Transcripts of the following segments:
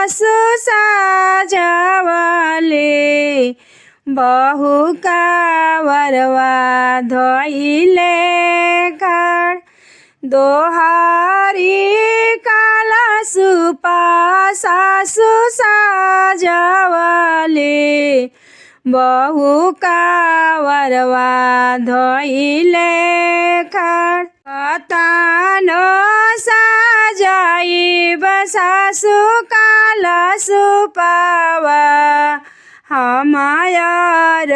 सासु साजवले बहुका वरवा धोइले खाड दोहारी काला सुपा सासु साजवले बहुका वरवा धोइले खाड कतान साजाइब सासु काला सुपावा हमायर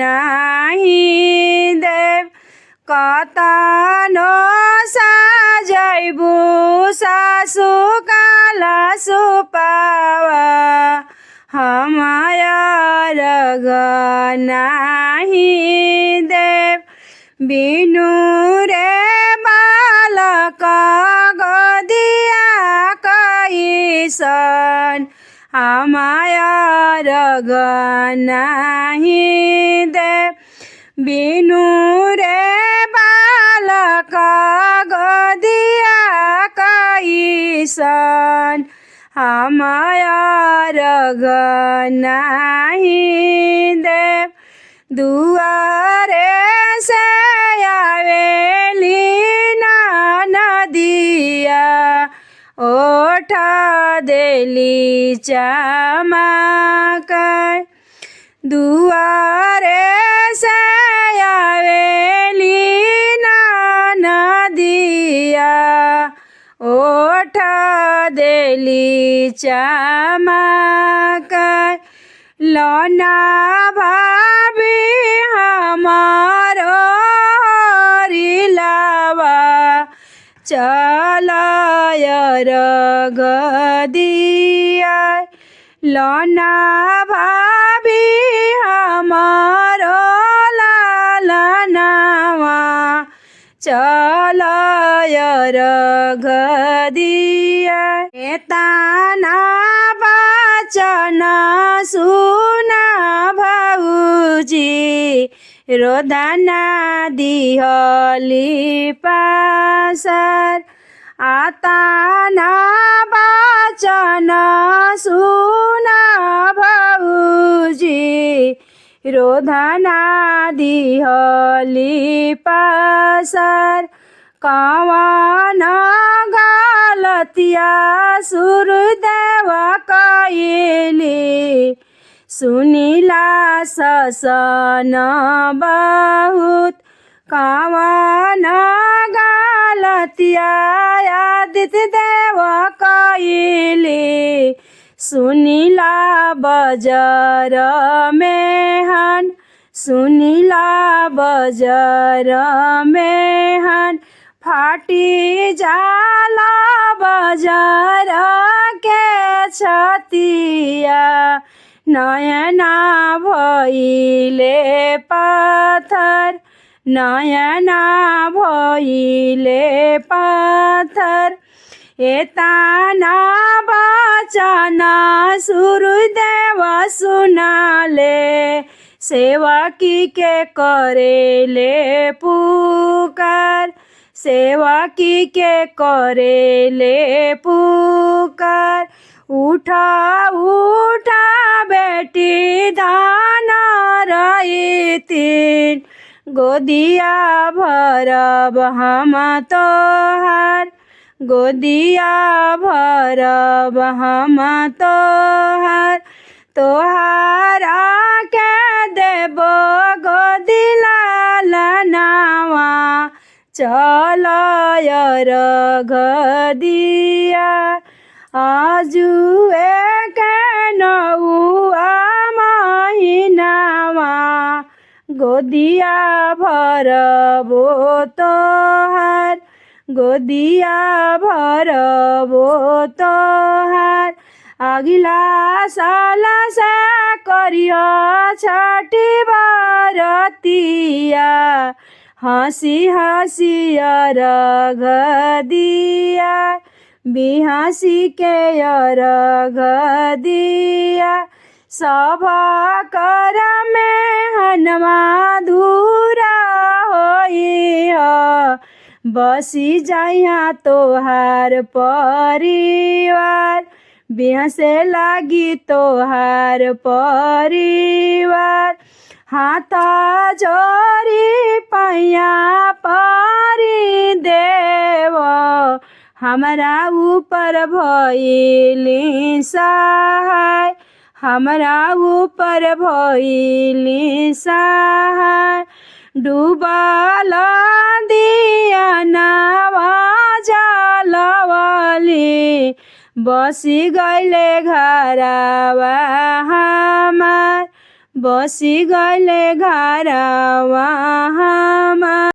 घनाही देव कतानो साजाइबु सासु काला सुपावा हमायर घनाही देव बिनु रे बालक गदिया कैसन हमायर घनाही देव बिनु रे बालक गदिया कैसन हमायर घनाही देव दुआरे से आवेली नदिया ओठ देली चमकै दुआरे से आवेली नदिया ओठ देली चमकै लौना भाभी हमारो हरिलावा चलायर गदिया लौना भाभी हमारो लालनावा चलायर गदिया एताना वचन सुना भाउजी रोदना दिहली पासर आताना वचन सुना भाउजी रोदना दिहली पासर कवन गलतिया सुरदेव कैली सुनिला ससन बहुत कवन गलतिया आदित्य देव कैली सुनिला बजर मेहन सुनिला बजर मेहन फाटी जाला बजर के छतिया नयना भइले पत्थर नयना भइले पत्थर एताना वचन सुरदेव सुनाले सेवकी के करेले पुकार सेवकी के करेले पुकार उठा उठा बेटी धान रहीतिन गोदिया भरब हम तोहार गोदिया भरब हम तोहार तोहारा के देबो गोदी लालनावा चलायर गदिया आजुए के नौआ महिनावा गोदिया भरबो तोहार गोदिया भरबो तोहार अगिला साल से करिया छठी बरतिया हंसी हंसी अर्घ दिया बिहसी के अर्घ दिया सभा कर में हनवा धूरा होई बसी जाइया तोहार परिवार बिहसे लागी तोहार परिवार हाथ जोरी पैया पारी देव हमरा ऊपर भइली सहाय हमरा ऊपर भइली सहाय डूबल दिया नावा जलवली बसी गइले घरवा हमार बसी गइले घरवा हमार।